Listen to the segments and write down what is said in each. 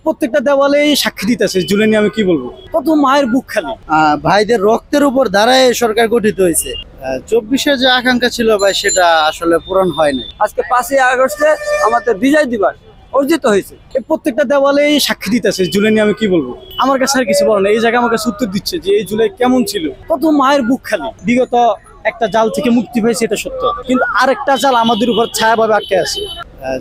প্রত্যেকটা দেওয়ালেই সাক্ষী দিতেছে জুলাই নিয়ে। আমি কি বলবো, কত মায়ের বুক খালি। ভাইদের রক্তের উপর দাঁড়ায় সরকার গঠিত হয়েছে। 24-এর যে আকাঙ্ক্ষা ছিল ভাই, সেটা আসলে পূরণ হয় নাই। আজকে 5ই আগস্টে আমাদের বিজয় দিবস অর্জিত হয়েছে। এই প্রত্যেকটা দেওয়ালেই সাক্ষী দিতেছে জুলাই নিয়ে। আমি কি বলবো, আমার কাছে আর কিছু বলার নেই। এই জায়গায় আমার কাছে উত্তর দিচ্ছে যে এই জুলাই কেমন ছিল, কত মায়ের বুক খালি। বিগত একটা জাল থেকে মুক্তি পেয়েছে, এটা সত্য, কিন্তু আরেকটা জাল আমাদের উপর ছায়াভাবে আটকে আছে।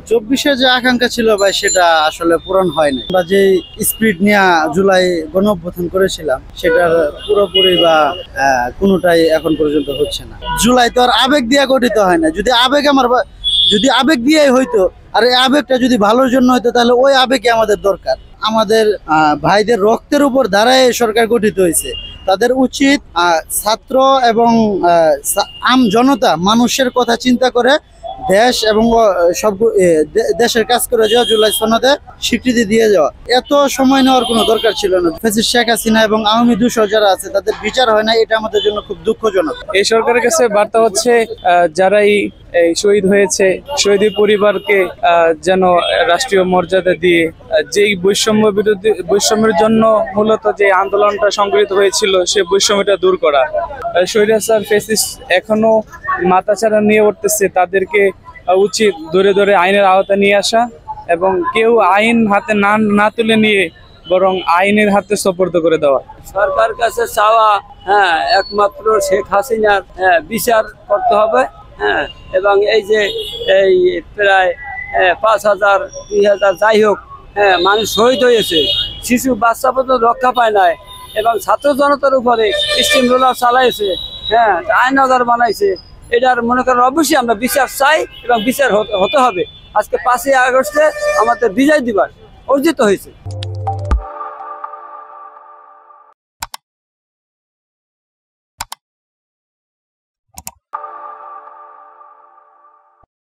24-এর যে আকাঙ্ক্ষা ছিল ভাই, সেটা আসলে পূরণ হয় নাই। আমরা যে স্পিড নিয়ে জুলাই গণ অভ্যুত্থান করেছিলাম, সেটার পুরোপুরি বা কোনোটাই এখন পর্যন্ত হচ্ছে না। জুলাই তো আর আবেগ দিয়ে গঠিত হয় না। যদি আবেগ দিয়েই হইতো, আর এই আবেগটা যদি ভালোর জন্য হইতো, তাহলে ওই আবেগই আমাদের দরকার। আমাদের ভাইদের রক্তের উপর দাঁড়ায় সরকার গঠিত হয়েছে। তাদের উচিত ছাত্র এবং আম জনতা মানুষের কথা চিন্তা করে দেশ এবং সব দেশের কাজ করে যাওয়া, জুলাই সনদে স্বীকৃতি দিয়ে যাওয়া। এত সময় নেওয়ার কোনো দরকার ছিল না। ফ্যাসিস্ট শেখ হাসিনা এবং আওয়ামী দূষর যারা আছে, তাদের বিচার হয় না, এটা আমাদের জন্য খুব দুঃখজনক। এই সরকারের কাছে বার্তা হচ্ছে, যারাই এই শহীদ হয়েছে, শহীদের পরিবারকে যেন রাষ্ট্রীয় মর্যাদা দিয়ে, যেই বৈষম্যের জন্য মূলত যে আন্দোলনটা সংগঠিত হয়েছিল, সেই বৈষম্যটা দূর করা। স্বৈরাচার ফ্যাসিস্ট এখনো মাথাচাড়া নিয়ে উঠতেছে, তাদেরকে উচিত ধরে ধরে আইনের আওতা নিয়ে আসা, এবং কেউ আইন হাতে না তুলে নিয়ে বরং আইনের হাতে সোপর্দ করে দেওয়া। সরকার কাছে চাওয়া, একমাত্র শেখ হাসিনার বিচার করতে হবে। এবং এই যে এই প্রায় 5,000 2,000 যাই হোক, মানুষ শহীদ হয়েছে, শিশু বাচ্চা পর্যন্ত রক্ষা পায় নাই, এবং ছাত্র জনতার উপরে স্টিম রোলার চালাইছে, আইনগর বানাইছে। এটার মনে করেন অবশ্যই আমরা বিচার চাই এবং বিচার হতে হবে। আজকে 5ই আগস্টে আমাদের বিজয় দিবস অর্জিত হয়েছে।